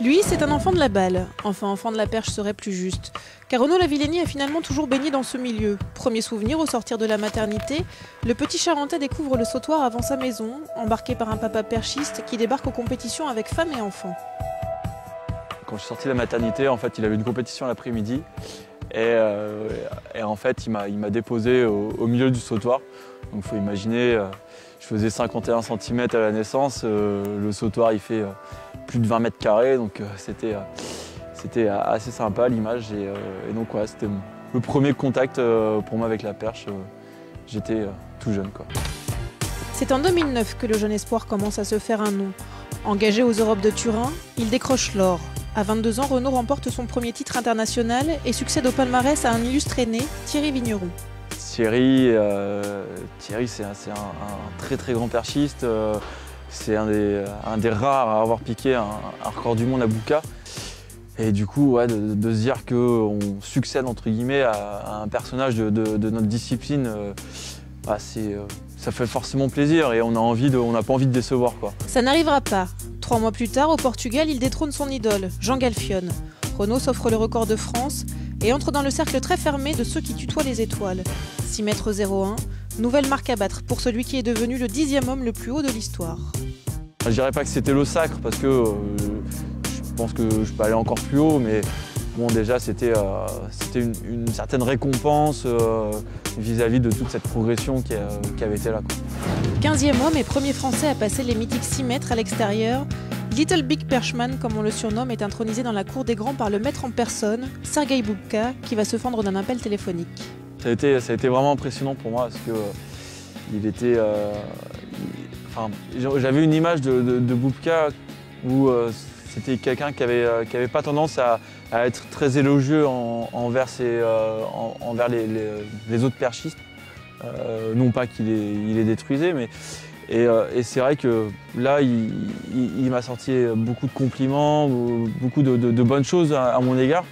Lui, c'est un enfant de la balle. Enfin, enfant de la perche serait plus juste. Car Renaud Lavillenie a finalement toujours baigné dans ce milieu. Premier souvenir, au sortir de la maternité, le petit Charentais découvre le sautoir avant sa maison, embarqué par un papa perchiste qui débarque aux compétitions avec femme et enfants. Quand je suis sorti de la maternité, en fait, il avait une compétition l'après-midi. Et en fait, il m'a déposé au milieu du sautoir. Donc il faut imaginer, je faisais 51 cm à la naissance. Le sautoir, il fait plus de 20 mètres carrés. Donc c'était assez sympa l'image. Et donc ouais, c'était le premier contact pour moi avec la perche. J'étais tout jeune, quoi. C'est en 2009 que le jeune espoir commence à se faire un nom. Engagé aux Europes de Turin, il décroche l'or. À 22 ans, Renaud remporte son premier titre international et succède au palmarès à un illustre aîné, Thierry Vigneron. Thierry, c'est un très très grand perchiste. C'est un des rares à avoir piqué un record du monde à Bouka. Et du coup, ouais, de se dire qu'on succède entre guillemets à un personnage de notre discipline, ça fait forcément plaisir et on n'a pas envie de décevoir, quoi. Ça n'arrivera pas. 3 mois plus tard, au Portugal, il détrône son idole, Jean Galfionne. Renaud s'offre le record de France et entre dans le cercle très fermé de ceux qui tutoient les étoiles. 6 m 01, nouvelle marque à battre pour celui qui est devenu le 10e homme le plus haut de l'histoire. Je dirais pas que c'était le sacre parce que je pense que je peux aller encore plus haut, mais bon, déjà c'était une certaine récompense vis-à-vis de toute cette progression qui avait été là, quoi. 15e homme et premier français à passer les mythiques 6 mètres à l'extérieur, Little Big Perchman, comme on le surnomme, est intronisé dans la cour des grands par le maître en personne, Sergueï Boubka, qui va se fendre d'un appel téléphonique. Ça a été vraiment impressionnant pour moi parce que j'avais une image de Boubka où c'était quelqu'un qui avait pas tendance à être très élogieux envers les autres perchistes. Non pas qu'il les détruisait, mais et c'est vrai que là, il m'a sorti beaucoup de compliments, beaucoup de bonnes choses à mon égard.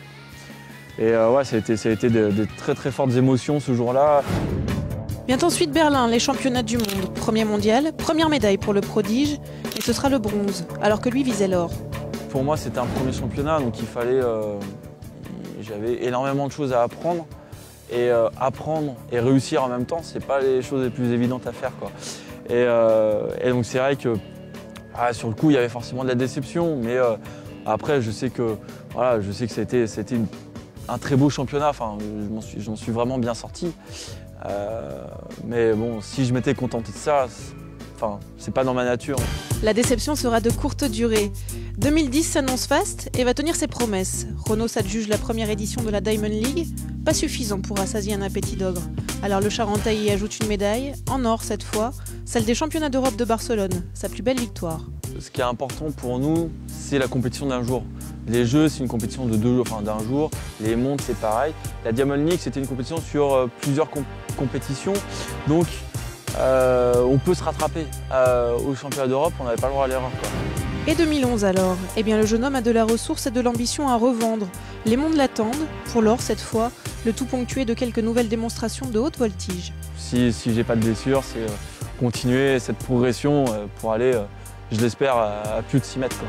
Et ouais, ça a été de très très fortes émotions ce jour-là. Vient ensuite Berlin, les championnats du monde. Premier mondial, première médaille pour le prodige, et ce sera le bronze, alors que lui visait l'or. Pour moi, c'était un premier championnat, donc j'avais énormément de choses à apprendre. Et apprendre et réussir en même temps, c'est pas les choses les plus évidentes à faire, quoi. Et donc c'est vrai que sur le coup, il y avait forcément de la déception, mais après, je sais que c'était un très beau championnat. Enfin, je m'en suis vraiment bien sorti. Mais bon, si je m'étais contenté de ça, c'est pas dans ma nature. La déception sera de courte durée. 2010 s'annonce faste et va tenir ses promesses. Renaud s'adjuge la première édition de la Diamond League, pas suffisant pour rassasier un appétit d'ogre. Alors le Charentais y ajoute une médaille, en or cette fois, celle des championnats d'Europe de Barcelone, sa plus belle victoire. Ce qui est important pour nous, c'est la compétition d'un jour. Les Jeux, c'est une compétition de 2 jours, d'un jour. Les mondes, c'est pareil. La Diamond League, c'était une compétition sur plusieurs compétitions. Donc, on peut se rattraper. Au championnat d'Europe, on n'avait pas le droit à l'erreur, quoi. Et 2011 alors? Eh bien le jeune homme a de la ressource et de l'ambition à revendre. Les mondes l'attendent, pour l'or cette fois, le tout ponctué de quelques nouvelles démonstrations de haute voltige. Si j'ai pas de blessure, c'est continuer cette progression pour aller, je l'espère, à plus de 6 mètres, quoi.